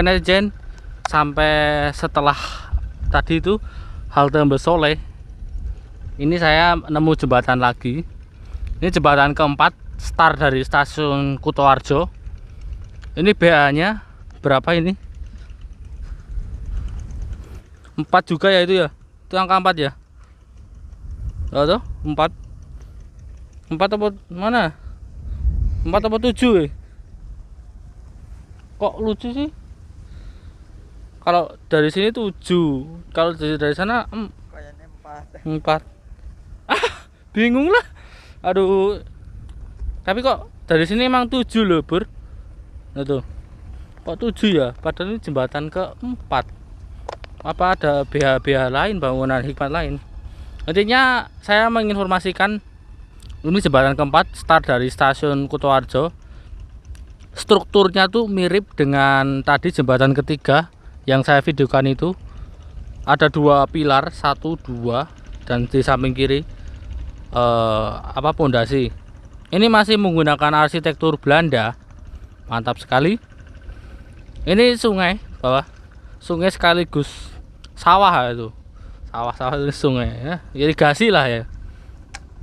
Oke netizen, sampai setelah tadi itu halte Mbak Soleh, ini saya nemu jembatan lagi. Ini jembatan keempat, start dari stasiun Kutoarjo. Ini BA nya berapa ini? 4 juga ya itu ya? Itu angka 4 ya? Oh tuh 4 apa mana? 4 apa 7 ya? Kok lucu sih? Kalau dari sini 7, kalau dari sana 4. Bingung lah. Aduh. Tapi kok dari sini emang 7 loh, Bur. Nah tuh. Kok 7 ya? Padahal ini jembatan keempat. Apa ada BH-BH lain, bangunan hikmat lain? Intinya saya menginformasikan ini jembatan keempat, start dari stasiun Kutoarjo. Strukturnya tuh mirip dengan tadi jembatan ketiga yang saya videokan itu. Ada 2 pilar, 1, 2, dan di samping kiri pondasi. Ini masih menggunakan arsitektur Belanda. Mantap sekali. Ini sungai bawah, sungai sekaligus sawah itu. Sawah itu sungai ya. Irigasi lah ya.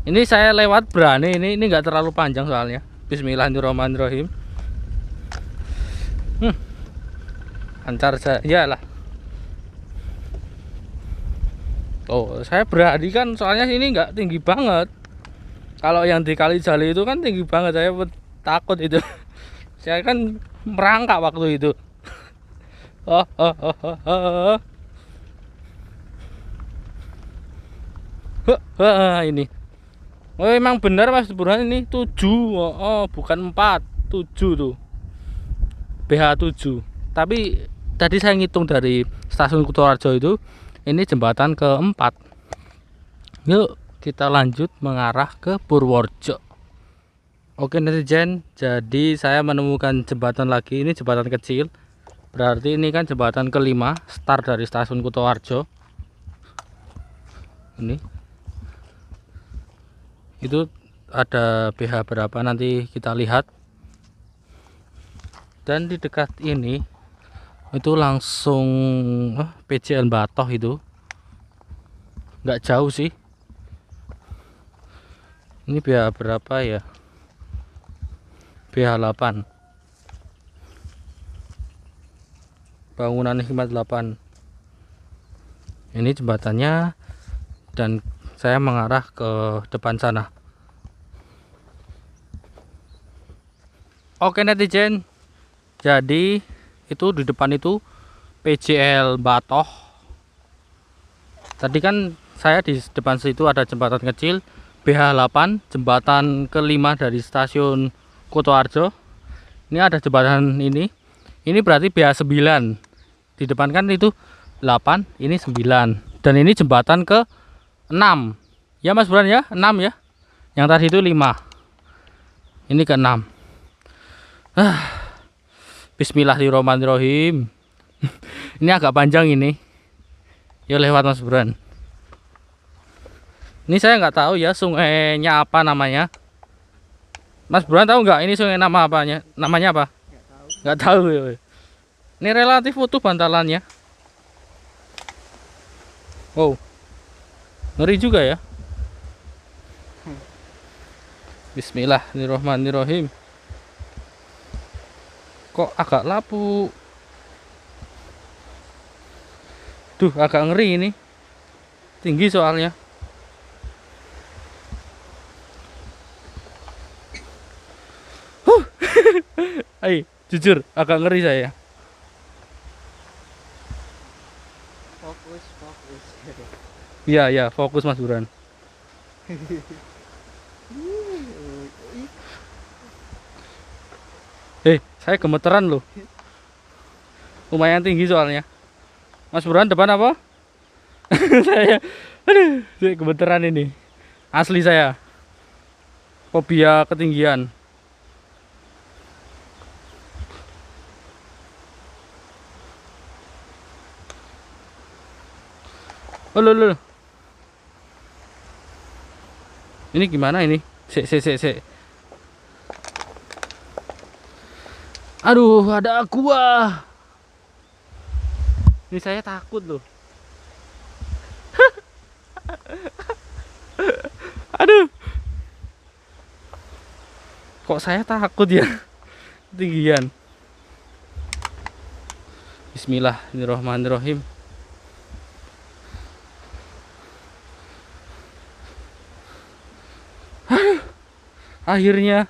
Ini saya lewat berani, ini enggak terlalu panjang soalnya. Bismillahirrahmanirrahim. Lancar saja lah. Oh, saya berani kan soalnya sini enggak tinggi banget. Kalau yang di Kalijali itu kan tinggi banget, saya takut itu. Saya kan merangkak waktu itu. Ini. Oh, emang benar Mas Burhan, ini 7. Bukan 4, 7 tuh. BH 7. Tapi tadi saya ngitung dari stasiun Kutoarjo itu, ini jembatan keempat. Yuk kita lanjut mengarah ke Purworejo. Oke netizen, jadi saya menemukan jembatan lagi. Ini jembatan kecil, berarti ini kan jembatan kelima, start dari stasiun Kutoarjo. Ini itu ada BH berapa nanti kita lihat. Dan di dekat ini itu langsung PJL Batoh itu, nggak jauh sih. Ini BH berapa ya? BH 8, bangunan hikmat 8. Ini jembatannya, dan saya mengarah ke depan sana. Oke netizen, jadi itu di depan itu PJL Batoh. Tadi kan saya di depan situ ada jembatan kecil BH 8, jembatan kelima dari stasiun Kutoarjo. Ini ada jembatan ini. Ini berarti BH 9. Di depan kan itu 8, ini 9. Dan ini jembatan ke 6. Ya Mas Buran ya, 6 ya. Yang tadi itu 5. Ini ke 6. Bismillahirrahmanirrahim. Ini agak panjang ini. Yuk lewat Mas Buran. Ini saya nggak tahu ya sungainya apa namanya. Mas Buran tahu nggak ini sungai nama apanya? Namanya apa? Nggak tahu. Ini relatif utuh bantalannya. Wow, ngeri juga ya. Bismillahirrahmanirrahim. Kok agak lapu? Duh, agak ngeri ini. Tinggi soalnya. Hai, jujur agak ngeri saya. Fokus. Iya, fokus Mas Buran. Saya gemeteran loh. Lumayan tinggi soalnya. Mas Buran depan apa? Saya gemeteran ini. Asli saya. Fobia ketinggian. Loh. Ini gimana ini? Sik. Aduh, ada gua. Ini saya takut loh. Aduh. Kok saya takut ya? Tinggian. Bismillahirrahmanirrahim. Akhirnya.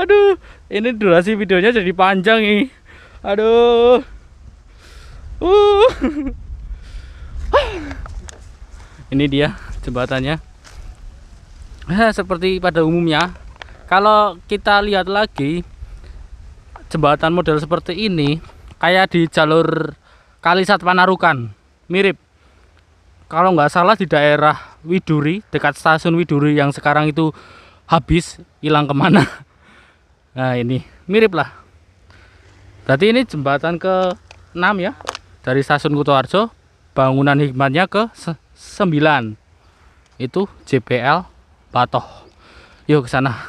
Aduh, ini durasi videonya jadi panjang nih. Aduh. Ini dia jembatannya. Seperti pada umumnya, kalau kita lihat lagi jembatan model seperti ini kayak di jalur Kalisat Panarukan, mirip. Kalau nggak salah di daerah Widuri, dekat stasiun Widuri yang sekarang itu habis, hilang kemana. Nah ini mirip lah. Berarti ini jembatan ke-6 ya, dari stasiun Kutoarjo. Bangunan hikmatnya ke-9 itu JPL Batoh. Yuk ke sana.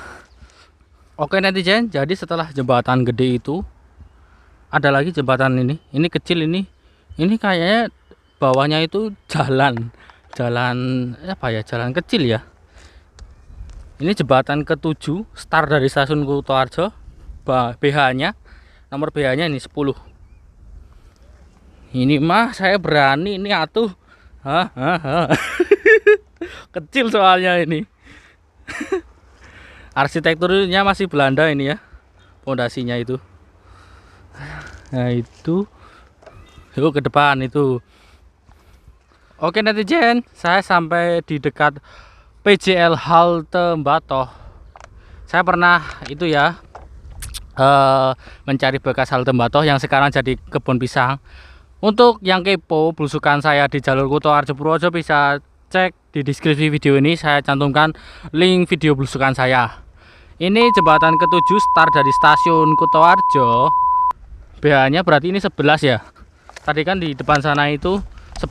Oke netizen, jadi setelah jembatan gede itu ada lagi jembatan ini. Ini kecil ini. Ini kayaknya bawahnya itu jalan apa ya? Jalan kecil ya. Ini jembatan ke-7, start dari stasiun Kutoarjo. BH-nya, nomor BH-nya ini 10. Ini mah saya berani ini atuh. Kecil soalnya ini. Arsitekturnya masih Belanda ini ya. Pondasinya itu. Nah, itu. Yuk ke depan itu. Oke netizen, saya sampai di dekat PJL halte Batoh. Saya pernah itu ya mencari bekas halte Batoh yang sekarang jadi kebun pisang. Untuk yang kepo belusukan saya di jalur Kutoarjo Purworejo bisa cek di deskripsi video ini, saya cantumkan link video belusukan saya. Ini jembatan ke-7 start dari stasiun Kutoarjo. BH-nya berarti ini 11 ya. Tadi kan di depan sana itu 10.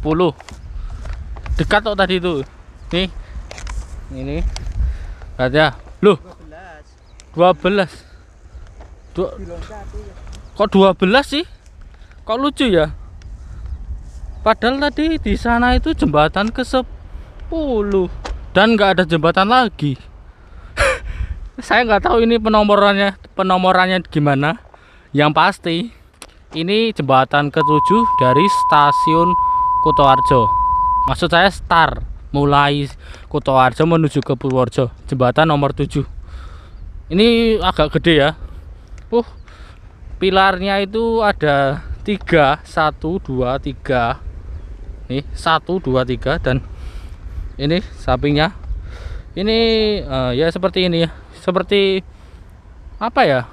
Dekat kok tadi itu. Nih. Ini. Lihat ya. Loh. 12. Kok 12 sih? Kok lucu ya? Padahal tadi di sana itu jembatan ke-10 dan nggak ada jembatan lagi. Saya nggak tahu ini penomorannya gimana. Yang pasti ini jembatan ke-7 dari stasiun Kutoarjo. Maksud saya start mulai Kutoarjo menuju ke Purworejo, jembatan nomor 7. Ini agak gede ya. Pilarnya itu ada 3, 1, 2, 3. Nih 1, 2, 3 dan ini sampingnya. Ini ya seperti ini ya. Seperti apa ya?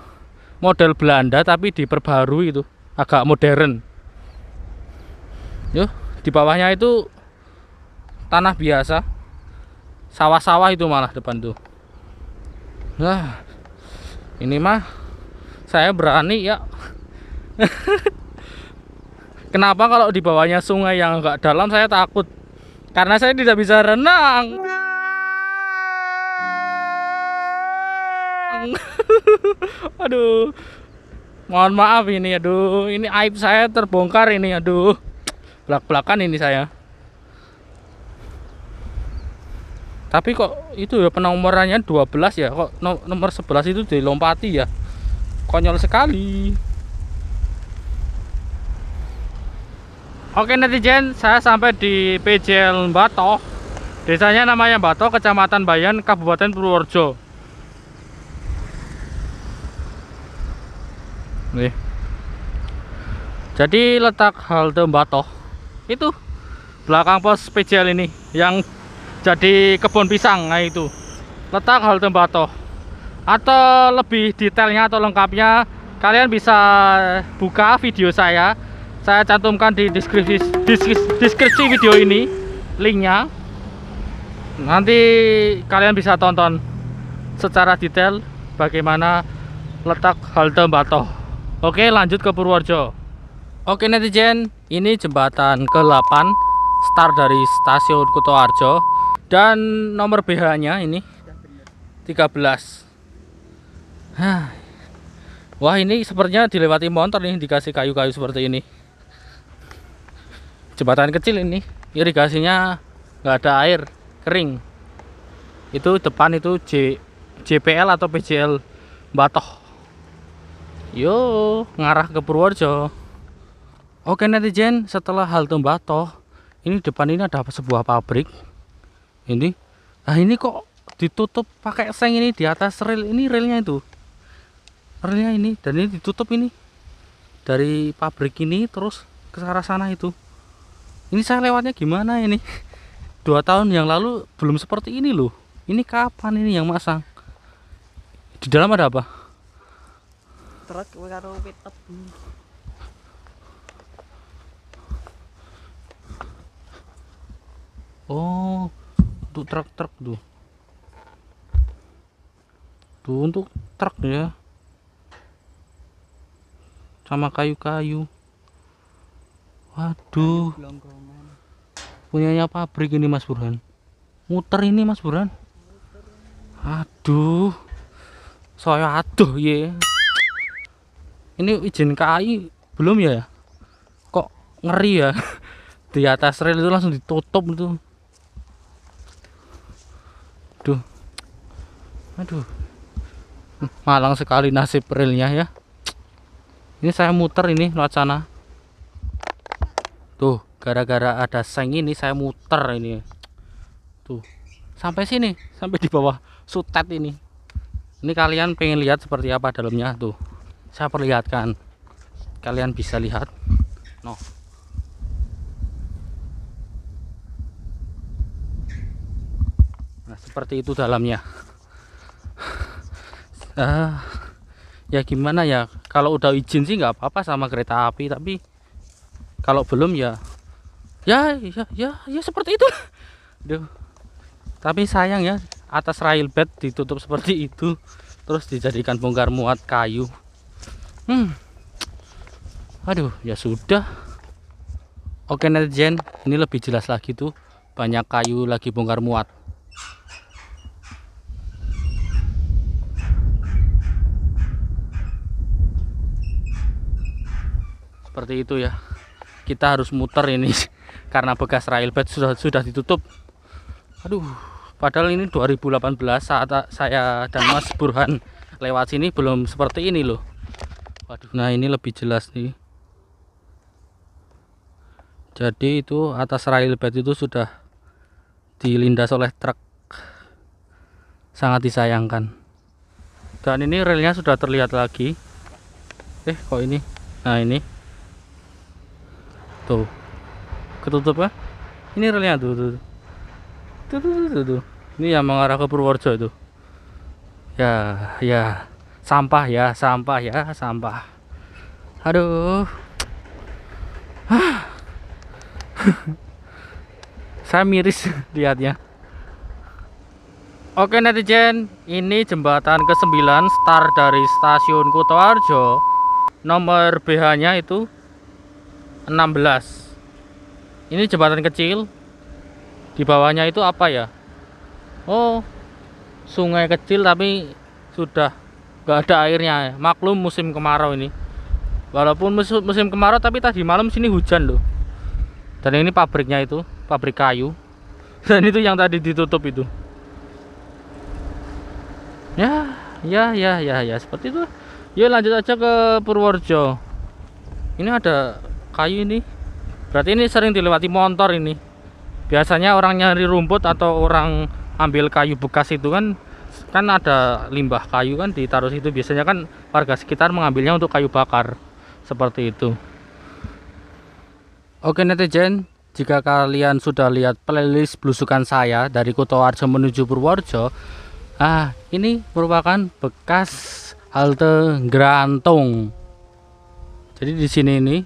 Model Belanda tapi diperbarui itu, agak modern. Yuk, di bawahnya itu tanah biasa. Sawah-sawah itu malah depan tuh. Nah, ini mah saya berani ya. Kenapa kalau di bawahnya sungai yang agak dalam saya takut? Karena saya tidak bisa renang. Aduh. Mohon maaf ini, aduh. Ini aib saya terbongkar ini, aduh. Belak-belakan ini saya. Tapi kok itu ya penomorannya 12 ya? Kok nomor 11 itu dilompati ya? Konyol sekali. Oke netizen, saya sampai di PJL Batoh. Desanya namanya Batoh, Kecamatan Bayan, Kabupaten Purworejo. Nih. Jadi letak halte Batoh itu belakang pos PJL ini yang jadi kebun pisang. Nah itu letak halte Batoh. Atau lebih detailnya atau lengkapnya kalian bisa buka video saya cantumkan di deskripsi video ini linknya. Nanti kalian bisa tonton secara detail bagaimana letak halte Batoh. Oke, lanjut ke Purworejo. Oke netizen, ini jembatan ke-8 start dari stasiun Kutoarjo dan nomor BH nya ini 13. Wah, ini sepertinya dilewati motor nih, dikasih kayu-kayu seperti ini. Jembatan kecil ini, irigasinya nggak ada air, kering. Itu depan itu JPL atau PJL Batoh. Yo, ngarah ke Purworejo. Oke netizen, setelah halte Batoh, ini depan ini ada sebuah pabrik. Ini, nah ini kok ditutup pakai seng ini di atas rel, ini relnya itu. Relnya ini, dan ini ditutup ini dari pabrik ini terus ke arah sana itu. Ini saya lewatnya gimana ini? 2 tahun yang lalu belum seperti ini loh. Ini kapan ini yang masang? Di dalam ada apa? Truk karo pickup. Oh, untuk truk-truk tuh. Tuh untuk truk ya. Sama kayu-kayu. Waduh, Gelonggongan. punyanya pabrik ini Mas Burhan. Muter ini Mas Burhan. Aduh, saya aduh ye. Ini izin KAI belum ya? Kok ngeri ya? Di atas rel itu langsung ditutup itu. Aduh, aduh, malang sekali nasib relnya ya. Ini saya muter ini lewat sana. Tuh, gara-gara ada seng ini saya muter ini. Tuh, sampai sini, sampai di bawah sutet ini. Ini kalian pengen lihat seperti apa dalamnya tuh. Saya perlihatkan. Kalian bisa lihat. No. Nah, seperti itu dalamnya. Ya gimana ya, kalau udah izin sih nggak apa-apa sama kereta api, tapi kalau belum ya seperti itu. Duh. Tapi sayang ya, atas rail bed ditutup seperti itu, terus dijadikan bongkar muat kayu. Aduh, ya sudah. Oke netizen, ini lebih jelas lagi tuh, banyak kayu lagi bongkar muat. Seperti itu ya. Kita harus muter ini karena bekas railbed sudah ditutup. Aduh, padahal ini 2018 saat saya dan Mas Burhan lewat sini belum seperti ini loh. Waduh, nah ini lebih jelas nih. Jadi itu atas railbed itu sudah dilindas oleh truk. Sangat disayangkan. Dan ini relnya sudah terlihat lagi. Kok ini? Nah ini. Tuh, ketutup ya. Ini relnya tuh. Ini yang mengarah ke Purworejo itu. Ya, sampah ya, sampah. Aduh. Saya miris lihatnya. Oke netizen, ini jembatan ke-9 start dari stasiun Kutoarjo. Nomor BH-nya itu 16. Ini jembatan kecil. Di bawahnya itu apa ya? Oh, sungai kecil tapi sudah gak ada airnya. Maklum musim kemarau ini. Walaupun musim kemarau tapi tadi malam sini hujan loh. Dan ini pabriknya itu, pabrik kayu. Dan itu yang tadi ditutup itu. Ya, seperti itu. Yuk lanjut aja ke Purworejo. Ini ada kayu ini. Berarti ini sering dilewati motor ini. Biasanya orang nyari rumput atau orang ambil kayu bekas itu kan ada limbah kayu kan ditaruh situ. Biasanya kan warga sekitar mengambilnya untuk kayu bakar. Seperti itu. Oke netizen, jika kalian sudah lihat playlist belusukan saya dari Kutoarjo menuju Purworejo, ini merupakan bekas halte Grantung. Jadi di sini ini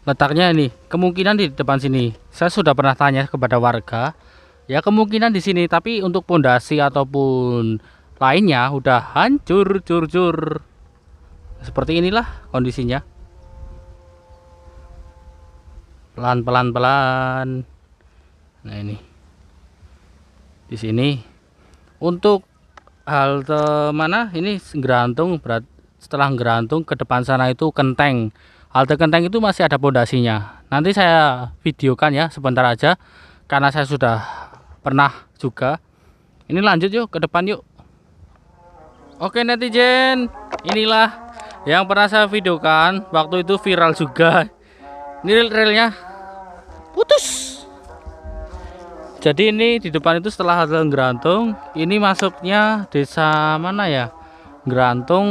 letaknya ini, kemungkinan di depan sini. Saya sudah pernah tanya kepada warga, ya kemungkinan di sini, tapi untuk pondasi ataupun lainnya udah hancur cur. Seperti inilah kondisinya. Pelan. Nah ini. Di sini untuk halte mana? Ini Grantung setelah Gerantung ke depan sana itu Kenteng. Halte Kenteng itu masih ada pondasinya. Nanti saya videokan ya sebentar aja karena saya sudah pernah juga. Ini lanjut yuk ke depan yuk. Oke netizen, inilah yang pernah saya videokan, waktu itu viral juga. Ini relnya putus. Jadi ini di depan itu setelah halte Gerantung, ini masuknya desa mana ya? Gerantung,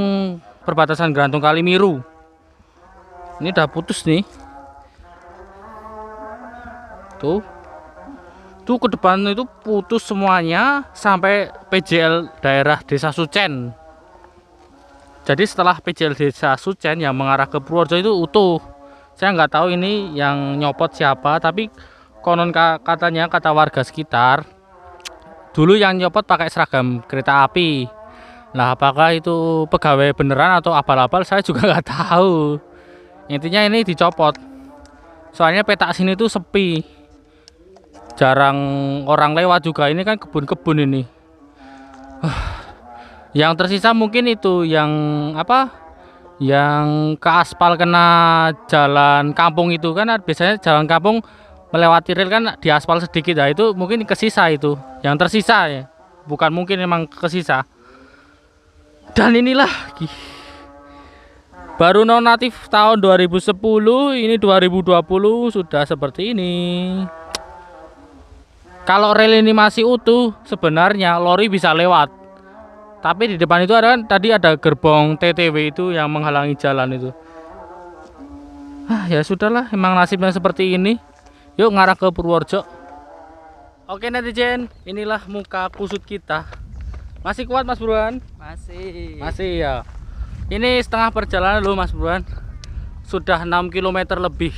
perbatasan Gerantung Kalimiru. Ini udah putus nih. Tuh. Tuh ke depan itu putus semuanya sampai PJL daerah Desa Sucen. Jadi setelah PJL Desa Sucen yang mengarah ke Purworejo itu utuh. Saya nggak tahu ini yang nyopot siapa, tapi konon katanya kata warga sekitar dulu yang nyopot pakai seragam kereta api. Nah apakah itu pegawai beneran atau abal-abal saya juga nggak tahu. Intinya ini dicopot. Soalnya petak sini tuh sepi, jarang orang lewat juga. Ini kan kebun-kebun ini. Yang tersisa mungkin itu yang apa? Yang ke aspal kena jalan kampung itu kan biasanya jalan kampung melewati rel kan di aspal sedikit. Nah itu mungkin kesisa itu. Yang tersisa ya. Bukan mungkin memang kesisa. Dan inilah baru nonatif tahun 2010, ini 2020 sudah seperti ini. Kalau rel ini masih utuh, sebenarnya lori bisa lewat. Tapi di depan itu ada kan tadi ada gerbong TTW itu yang menghalangi jalan itu. Ya sudahlah, emang nasibnya seperti ini. Yuk ngarah ke Purworejo. Oke netizen, inilah muka kusut kita. Masih kuat Mas Bruan? Masih. Masih ya. Ini setengah perjalanan loh Mas Bruan. Sudah 6 km lebih.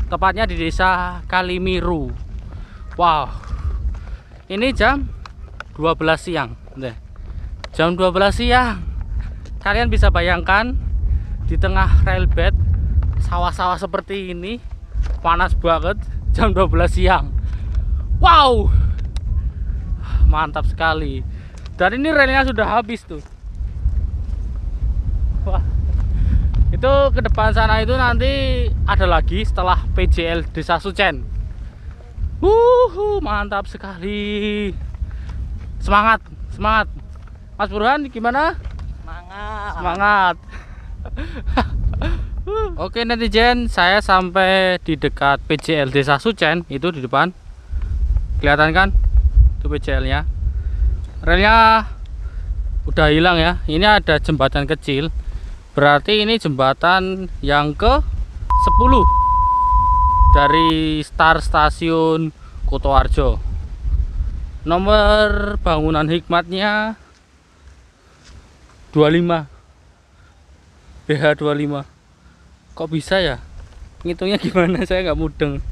Tepatnya di desa Kalimiru. Wow. Ini jam 12 siang. Nih. Jam 12 siang. Kalian bisa bayangkan di tengah railbed sawah-sawah seperti ini, panas banget, jam 12 siang. Wow. Mantap sekali. Dan ini relnya sudah habis tuh. Wah. Itu ke depan sana itu nanti ada lagi setelah PJL Desa Sucen. Mantap sekali. Semangat, semangat. Mas Burhan gimana? Semangat. Semangat. Oke netizen, saya sampai di dekat PJL Desa Sucen itu di depan. Kelihatan kan? Itu PJL-nya. Relnya udah hilang ya. Ini ada jembatan kecil. Berarti ini jembatan yang ke 10 dari start stasiun Kutoarjo. Nomor bangunan hikmatnya 25 BH25. Kok bisa ya? Ngitungnya gimana saya nggak mudeng.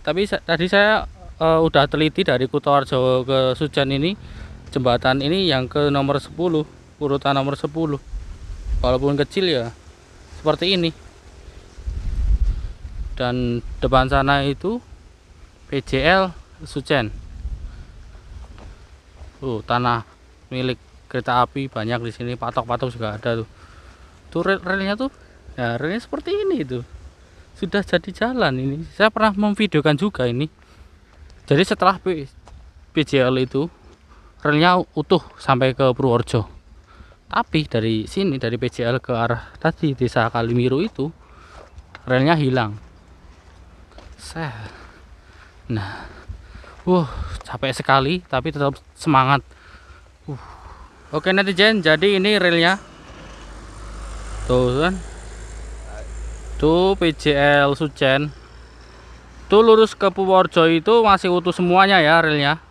Tapi tadi saya udah teliti dari Kutoarjo ke Sucen ini, jembatan ini yang ke nomor 10, urutan nomor 10. Walaupun kecil ya seperti ini. Dan depan sana itu PJL Sucen. Tanah milik kereta api banyak di sini, patok-patok juga ada tuh. Tuh relnya tuh. Ya, relnya seperti ini tuh. Sudah jadi jalan ini. Saya pernah memvideokan juga ini. Jadi setelah PJL itu relnya utuh sampai ke Purworejo. Tapi dari sini, dari PJL ke arah tadi Desa Kalimiru itu relnya hilang. Nah, capek sekali tapi tetap semangat. Oke netizen, jadi ini relnya tuh kan, tuh PJL Sucen. Tuh lurus ke Purworejo itu masih utuh semuanya ya relnya.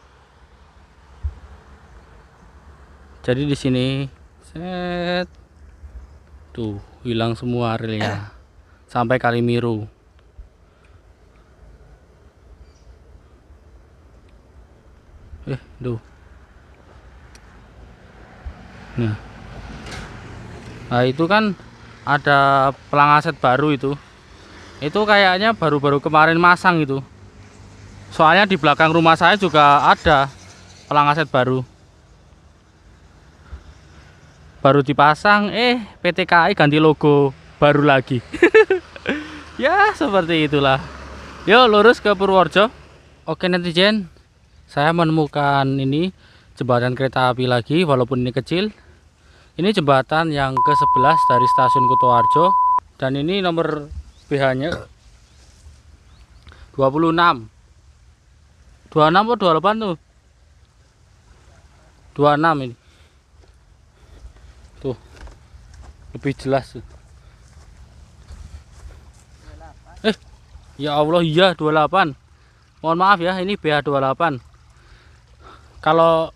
Jadi di sini set tuh hilang semua relnya sampai Kalimiru. Tuh. Nah itu kan ada pelang aset baru itu. Itu kayaknya baru-baru kemarin masang itu. Soalnya di belakang rumah saya juga ada pelang aset baru. baru dipasang, PT KAI ganti logo baru lagi. Ya seperti itulah. Yuk lurus ke Purworejo. Oke netizen, saya menemukan ini jembatan kereta api lagi, walaupun ini kecil. Ini jembatan yang ke-11 dari stasiun Kutoarjo. Dan ini nomor BH nya 26 26 atau 28 tuh? 26 ini. Tuh. Lebih jelas tuh. Ya Allah, iya 28. Mohon maaf ya, ini BH 28. Kalau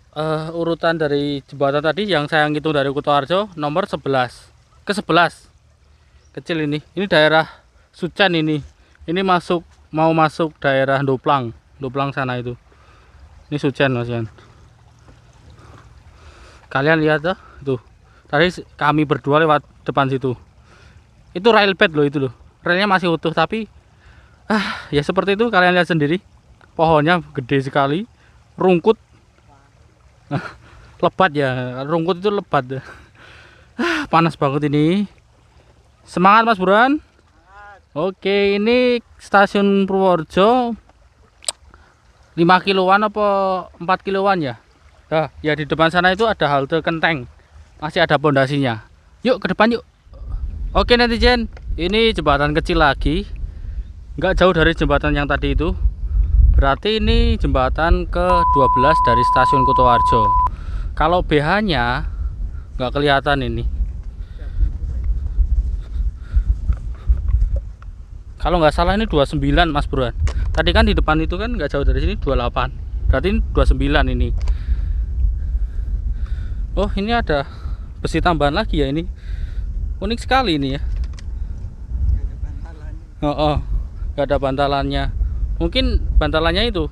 urutan dari jembatan tadi yang saya ngitung dari Kutoarjo nomor 11. Ke-11. Kecil ini. Ini daerah Sucen ini. Ini mau masuk daerah Ndoplang. Ndoplang sana itu. Ini Sucen, Mas Yan. Kalian lihat tuh. Tadi kami berdua lewat depan situ. Itu rail bed loh itu loh. Relnya masih utuh tapi ya seperti itu, kalian lihat sendiri. Pohonnya gede sekali. Rungkut. Lebat ya. Rungkut itu lebat. Panas banget ini. Semangat Mas Buran. Oke, ini stasiun Purworejo 5 kiloan apa 4 kiloan ya? Nah, ya di depan sana itu ada halte Kenteng. Masih ada pondasinya. Yuk ke depan yuk. Oke netizen, ini jembatan kecil lagi. Nggak jauh dari jembatan yang tadi itu. Berarti ini jembatan ke-12 dari stasiun Kutoarjo. Kalau BH nya nggak kelihatan ini. Kalau nggak salah ini 29 Mas Buran. Tadi kan di depan itu kan nggak jauh dari sini 28. Berarti ini 29 ini. Oh ini ada besi tambahan lagi ya ini. Unik sekali ini ya. Nggak ada bantalannya. Mungkin bantalannya itu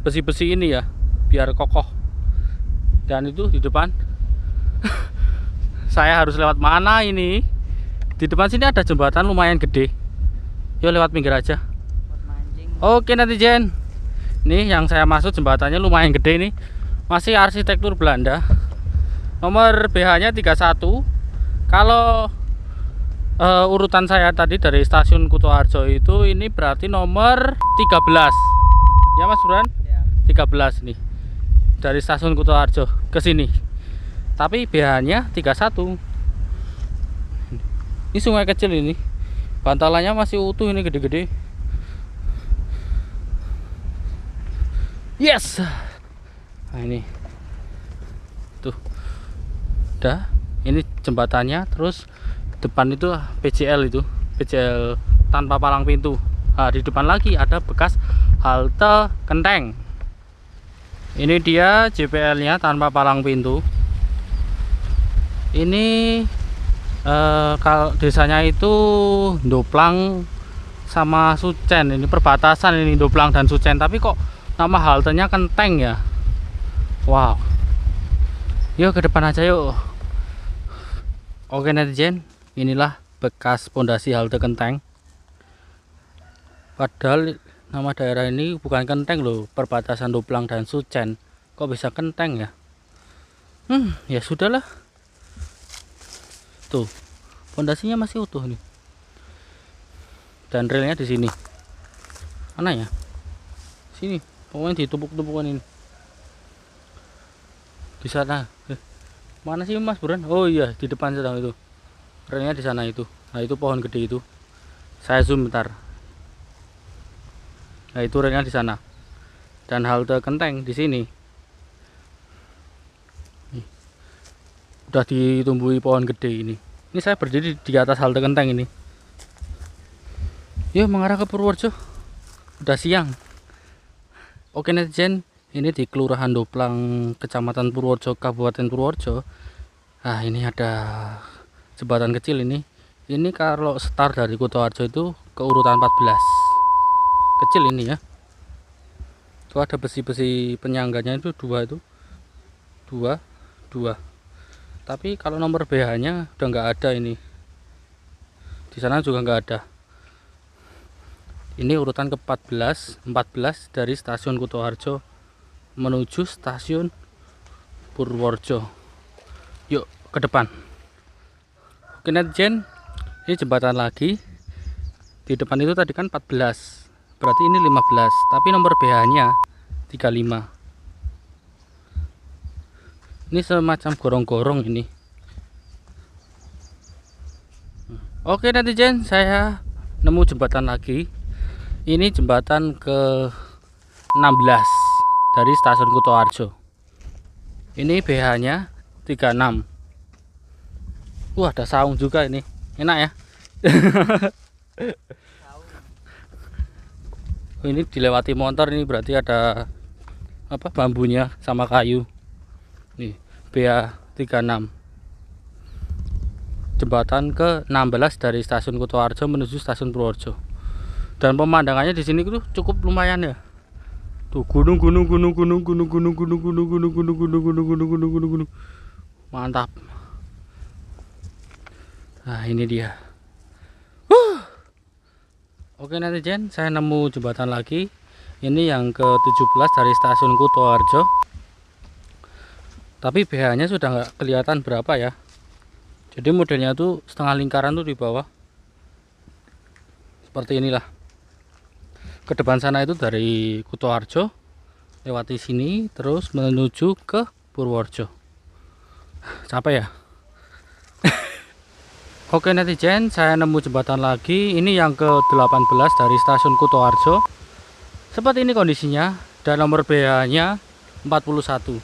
besi-besi ini ya, biar kokoh. Dan itu di depan. Saya harus lewat mana ini? Di depan sini ada jembatan lumayan gede. Yuk lewat pinggir aja. Oke netizen, nih yang saya maksud jembatannya lumayan gede nih. Masih arsitektur Belanda. Nomor BH nya 31. Kalau urutan saya tadi dari stasiun Kutoarjo itu, ini berarti nomor 13 ya Mas Buran ya. 13 nih dari stasiun Kutoarjo ke sini, tapi BH nya 31. Ini sungai kecil ini, bantalannya masih utuh ini, gede-gede. Yes. Nah ini tuh udah, ini jembatannya. Terus depan itu PJL, itu PJL tanpa palang pintu. Nah, di depan lagi ada bekas halte Kenteng. Ini dia JPL nya tanpa palang pintu. Ini kalau desanya itu Ndoplang sama Sucen. Ini perbatasan ini, Ndoplang dan Sucen, tapi kok nama haltenya Kenteng ya. Wow. Yuk ke depan aja yuk. Oke netizen, inilah bekas pondasi halte Kenteng. Padahal nama daerah ini bukan Kenteng loh, perbatasan Ndoplang dan Sucen. Kok bisa Kenteng ya? Ya sudahlah. Tuh, pondasinya masih utuh nih. Dan relnya di sini. Mana ya? Sini. Pokoknya ditumpuk-tumpukan ini. Di sana. Mana sih Mas Buran? Oh iya, di depan sedang itu. Relnya di sana itu. Nah, itu pohon gede itu. Saya zoom bentar. Nah, itu relnya di sana. Dan halte Kenteng di sini. Nih. Udah ditumbuhi pohon gede ini. Ini saya berdiri di atas halte Kenteng ini. Yuk mengarah ke Purworejo. Udah siang. Oke netizen, ini di Kelurahan Ndoplang, Kecamatan Purworejo, Kabupaten Purworejo. Nah, ini ada jembatan kecil ini. Ini kalau start dari Kutoarjo itu ke urutan 14. Kecil ini ya. Itu ada besi-besi penyangganya itu dua itu. Dua. Tapi kalau nomor BH-nya udah nggak ada ini. Di sana juga nggak ada. Ini urutan ke-14 dari stasiun Kutoarjo menuju stasiun Purworejo. Yuk ke depan. Oke netizen, ini jembatan lagi. Di depan itu tadi kan 14, berarti ini 15, tapi nomor BH nya 35. Ini semacam gorong-gorong ini. Oke netizen, saya nemu jembatan lagi. Ini jembatan ke 16 dari stasiun Kutoarjo. Ini BH nya 36. Wah, ada saung juga ini. Enak ya. Ini dilewati motor, ini berarti ada apa, bambunya sama kayu. Nih, BH 36. Jembatan ke 16 dari stasiun Kutoarjo menuju stasiun Purworejo. Dan pemandangannya di sini tuh cukup lumayan ya. Tuh gunung. Mantap. Nah, ini dia. Oke netizen, saya nemu jembatan lagi. Ini yang ke-17 dari stasiun Kutoarjo. Tapi BH-nya sudah nggak kelihatan berapa ya. Jadi modelnya tuh setengah lingkaran tuh di bawah. Seperti inilah. Ke depan sana itu dari Kutoarjo, lewati sini terus menuju ke Purworejo. Capek ya. Oke netizen, saya nemu jembatan lagi. Ini yang ke-18 dari stasiun Kutoarjo. Seperti ini kondisinya, dan nomor BH nya 41.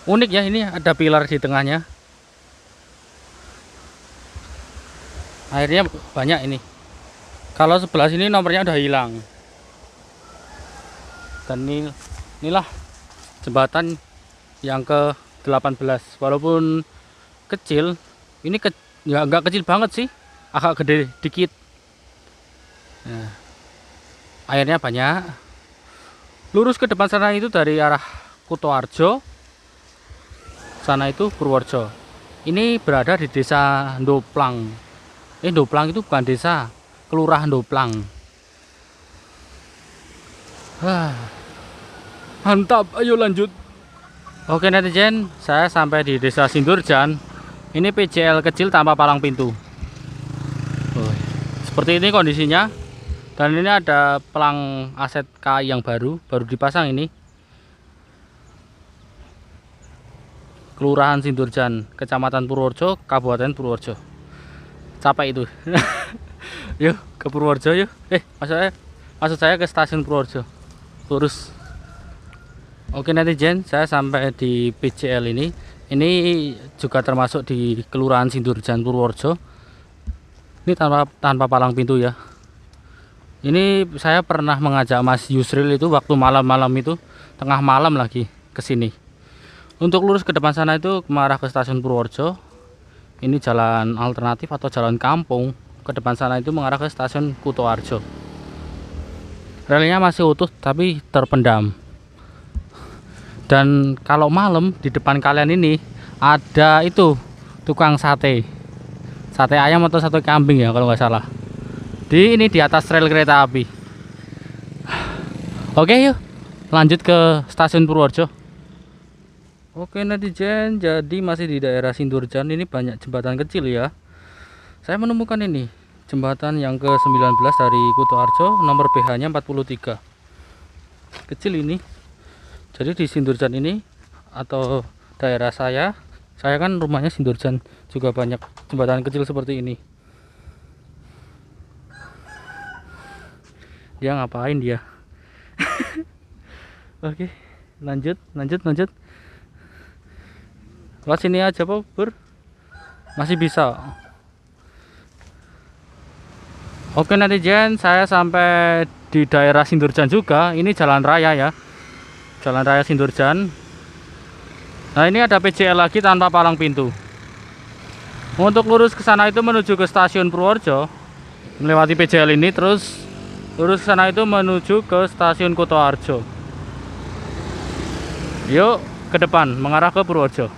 Unik ya, ini ada pilar di tengahnya. Airnya banyak ini. Kalau sebelah sini nomornya udah hilang. Dan inilah jembatan yang ke-18. Walaupun kecil, ini ya nggak kecil banget sih, agak gede dikit. Nah, airnya banyak. Lurus ke depan sana itu dari arah Kutoarjo, sana itu Purworejo. Ini berada di desa Ndoplang. Ndoplang itu bukan desa, kelurahan Ndoplang. Mantap, ayo lanjut. Oke netizen, saya sampai di desa Sindurjan. Ini PCL kecil tanpa palang pintu. Seperti ini kondisinya. Dan ini ada pelang aset KAI yang baru dipasang ini. Kelurahan Sindurjan, Kecamatan Purworejo, Kabupaten Purworejo. Capek itu. Yuk ke Purworejo yuk. Maksud saya ke stasiun Purworejo. Lurus. Oke netizen, saya sampai di PCL ini. Ini juga termasuk di Kelurahan Sindurjan Purworejo. Ini tanpa palang pintu ya. Ini saya pernah mengajak Mas Yusril itu waktu malam-malam itu, tengah malam lagi ke sini. Untuk lurus ke depan sana itu mengarah ke stasiun Purworejo. Ini jalan alternatif atau jalan kampung. Ke depan sana itu mengarah ke stasiun Kutoarjo. Relnya masih utuh tapi terpendam. Dan kalau malam di depan kalian ini ada itu tukang sate ayam atau sate kambing ya kalau nggak salah. Ini di atas rel kereta api. Oke yuk lanjut ke stasiun Purworejo. Oke netizen, jadi masih di daerah Sindurjan. Ini banyak jembatan kecil ya. Saya menemukan ini jembatan yang ke-19 dari Kutoarjo, nomor BH nya 43. Kecil ini. Jadi di Sindurjan ini atau daerah saya kan rumahnya Sindurjan, juga banyak jembatan kecil seperti ini. Dia ngapain dia? Oke, lanjut. Lewat sini aja Pak Bur. Masih bisa. Oke netizen, saya sampai di daerah Sindurjan juga. Ini jalan raya ya. Jalan Raya Sindurjan. Nah ini ada PCL lagi tanpa palang pintu. Untuk lurus ke sana itu menuju ke stasiun Purworejo, melewati PCL ini, terus lurus ke sana itu menuju ke stasiun Kutoarjo. Yuk ke depan mengarah ke Purworejo.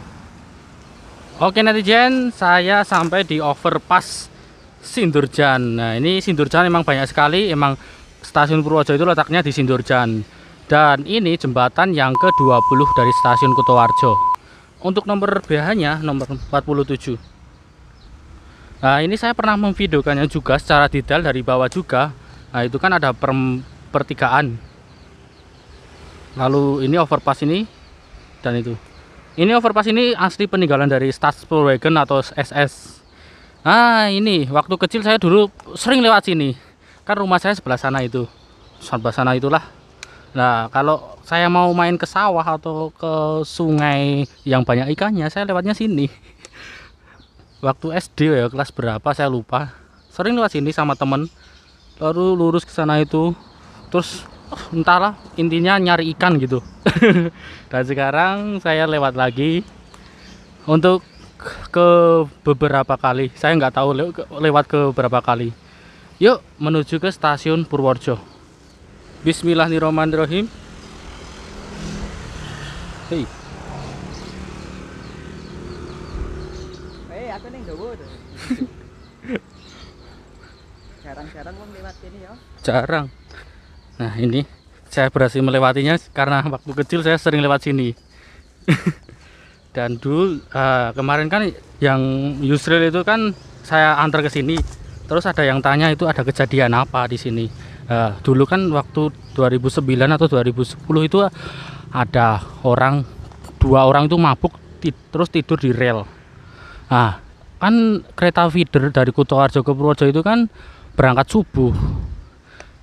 Oke netizen, saya sampai di overpass Sindurjan. Nah ini Sindurjan emang banyak sekali. Emang stasiun Purworejo itu letaknya di Sindurjan. Dan ini jembatan yang ke-20 dari stasiun Kutoarjo. Untuk nomor BH nya nomor 47. Nah, ini saya pernah memvideokannya juga secara detail dari bawah juga. Nah, itu kan ada pertigaan. Lalu ini overpass ini dan itu. Ini overpass ini asli peninggalan dari Stadspoorwegen atau SS. Nah, ini waktu kecil saya dulu sering lewat sini. Kan rumah saya sebelah sana itu. Sebelah sana itulah. Nah, kalau saya mau main ke sawah atau ke sungai yang banyak ikannya, saya lewatnya sini. Waktu SD ya, kelas berapa saya lupa. Sering lewat sini sama temen. Lalu lurus ke sana itu. Terus entahlah, intinya nyari ikan gitu. Dan sekarang saya lewat lagi untuk ke beberapa kali. Saya nggak tahu lewat ke berapa kali. Yuk menuju ke stasiun Purworejo. Bismillahirrahmanirrahim. Hei. Aku ning dawa tuh. Jarang-jarang wong lewat sini ya. Jarang. Nah, ini saya berhasil melewatinya karena waktu kecil saya sering lewat sini. Dan dulu kemarin kan yang Yusril itu kan saya antar ke sini. Terus ada yang tanya itu ada kejadian apa di sini. Dulu kan waktu 2009 atau 2010 itu ada dua orang itu mabuk terus tidur di rel. Nah, kan kereta feeder dari Kutoarjo ke Purworejo itu kan berangkat subuh.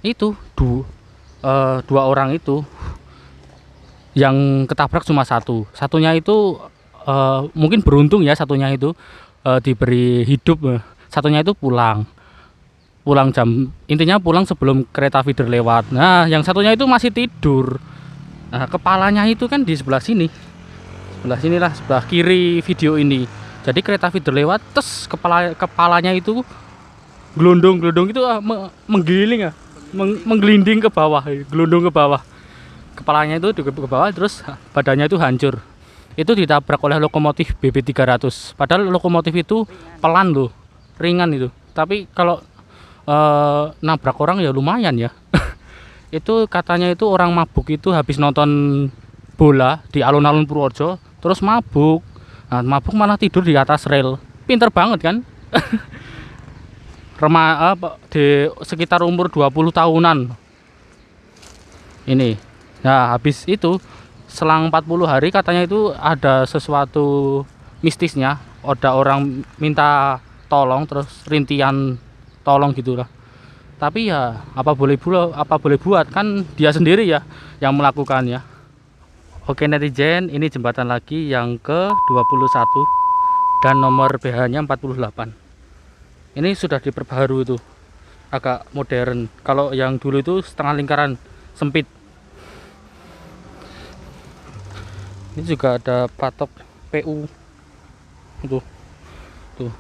Itu dua orang itu yang ketabrak cuma satunya itu mungkin beruntung ya, satunya itu diberi hidup, satunya itu pulang intinya pulang sebelum kereta feeder lewat. Nah, yang satunya itu masih tidur. Nah, kepalanya itu kan di sebelah sinilah, sebelah kiri video ini. Jadi kereta feeder lewat, terus kepalanya itu gelondong itu menggiling menggelinding ke bawah, gelondong ke bawah. Kepalanya itu ke bawah, terus badannya itu hancur. Itu ditabrak oleh lokomotif BB300. Padahal lokomotif itu pelan loh, ringan itu. Tapi kalau nabrak orang ya lumayan ya. Itu katanya itu orang mabuk itu habis nonton bola di alun-alun Purworejo, terus mabuk. Nah, mabuk malah tidur di atas rel. Pinter banget kan? Di sekitar umur 20 tahunan. Ini. Nah, habis itu selang 40 hari katanya itu ada sesuatu mistisnya. Ada orang minta tolong, terus rintian tolong gitulah. Tapi ya apa boleh buat, kan dia sendiri ya yang melakukannya. Oke netizen, ini jembatan lagi yang ke-21 dan nomor BH-nya 48. Ini sudah diperbaharui itu, agak modern. Kalau yang dulu itu setengah lingkaran, sempit. Ini juga ada patok PU. Tuh.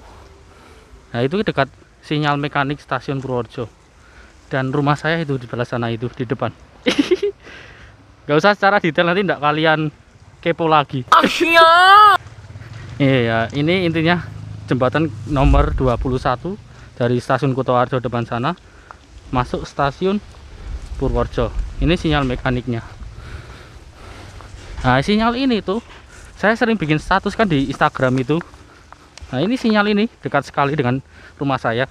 Nah, itu dekat sinyal mekanik stasiun Purworejo. Dan rumah saya itu di sebelah sana itu, di depan. Gak usah secara detail, nanti enggak kalian kepo lagi. Iya, ini intinya jembatan nomor 21 dari stasiun Kutoarjo depan sana masuk stasiun Purworejo. Ini sinyal mekaniknya. Nah, sinyal ini tuh saya sering bikin status kan di Instagram itu. Nah, ini sinyal ini dekat sekali dengan rumah saya.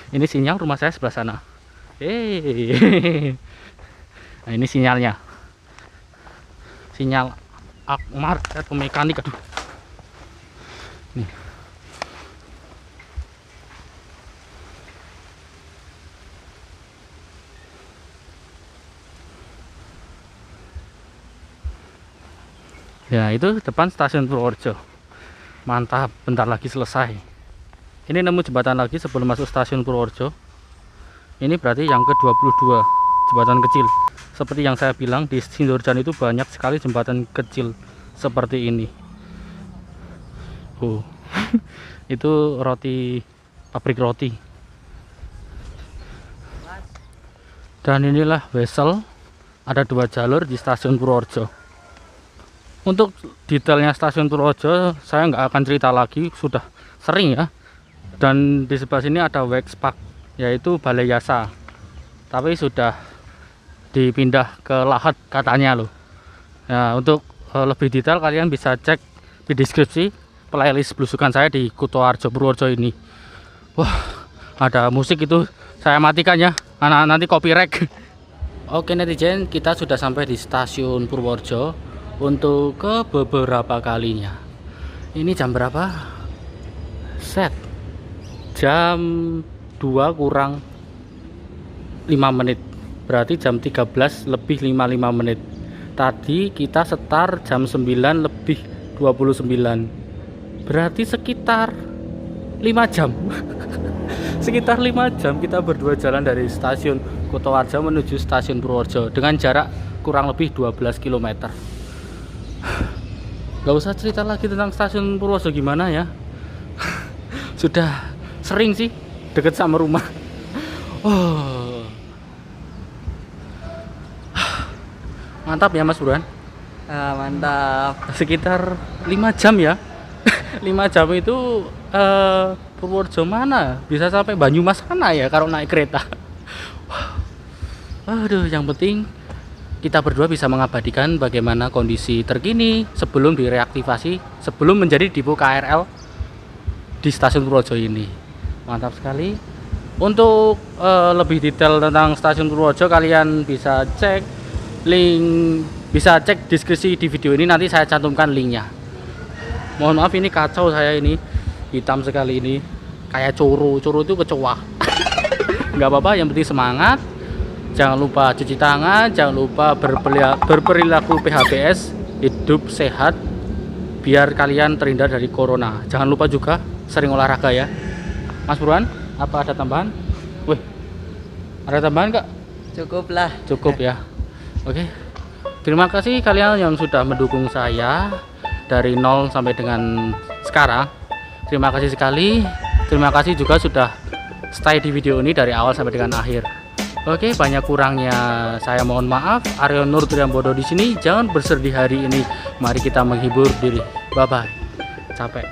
Ini sinyal rumah saya sebelah sana. Nah, ini sinyalnya. Sinyal Akmar atau mekanik, aduh. Nih. Ya, itu depan stasiun Purworejo. Mantap, bentar lagi selesai. Ini nemu jembatan lagi sebelum masuk stasiun Purworejo. Ini berarti yang ke-22, jembatan kecil. Seperti yang saya bilang, di Sindorjan itu banyak sekali jembatan kecil seperti ini. Itu roti, pabrik roti. Dan inilah Wesel, ada 2 jalur di stasiun Purworejo. Untuk detailnya stasiun Purworejo saya nggak akan cerita lagi, sudah sering ya. Dan di sebelah sini ada Wexpark, yaitu Balai Yasa, tapi sudah dipindah ke Lahat katanya loh. Nah, untuk lebih detail kalian bisa cek di deskripsi playlist belusukan saya di Kutoarjo Purworejo ini. Wah, ada musik itu saya matikan ya, anak nanti copyright. Oke netizen, kita sudah sampai di stasiun Purworejo untuk ke beberapa kalinya. Ini jam berapa? Set jam 2 kurang 5 menit, berarti jam 13 lebih 55 menit. Tadi kita setar jam 9 lebih 29, berarti sekitar 5 jam. Sekitar 5 jam kita berdua jalan dari stasiun Kutoarjo menuju stasiun Purworejo dengan jarak kurang lebih 12 km. Gak usah cerita lagi tentang stasiun Purworejo gimana ya. Sudah sering sih deket sama rumah. Oh. Mantap ya Mas Burhan. Mantap. Sekitar 5 jam ya. 5 jam itu Purworejo mana? Bisa sampai Banyumas sana ya kalau naik kereta. Aduh, yang penting kita berdua bisa mengabadikan bagaimana kondisi terkini sebelum direaktivasi, sebelum menjadi depo KRL di stasiun Purworejo ini. Mantap sekali. Untuk lebih detail tentang stasiun Purworejo kalian bisa cek link, bisa cek deskripsi di video ini, nanti saya cantumkan linknya. Mohon maaf ini kacau saya ini, hitam sekali ini, kayak coro itu kecoa. Nggak apa-apa, yang penting semangat. Jangan lupa cuci tangan, jangan lupa berperilaku PHBS, hidup sehat biar kalian terhindar dari corona. Jangan lupa juga sering olahraga ya. Mas Burhan, apa ada tambahan? Wih, ada tambahan Kak? Cukup lah. Cukup ya. Oke. Terima kasih kalian yang sudah mendukung saya dari 0 sampai dengan sekarang. Terima kasih sekali. Terima kasih juga sudah stay di video ini dari awal sampai dengan akhir. Oke, banyak kurangnya saya mohon maaf. Aryo Nur Triambodo di sini. Jangan bersedih hari ini. Mari kita menghibur diri. Bye bye. Capek.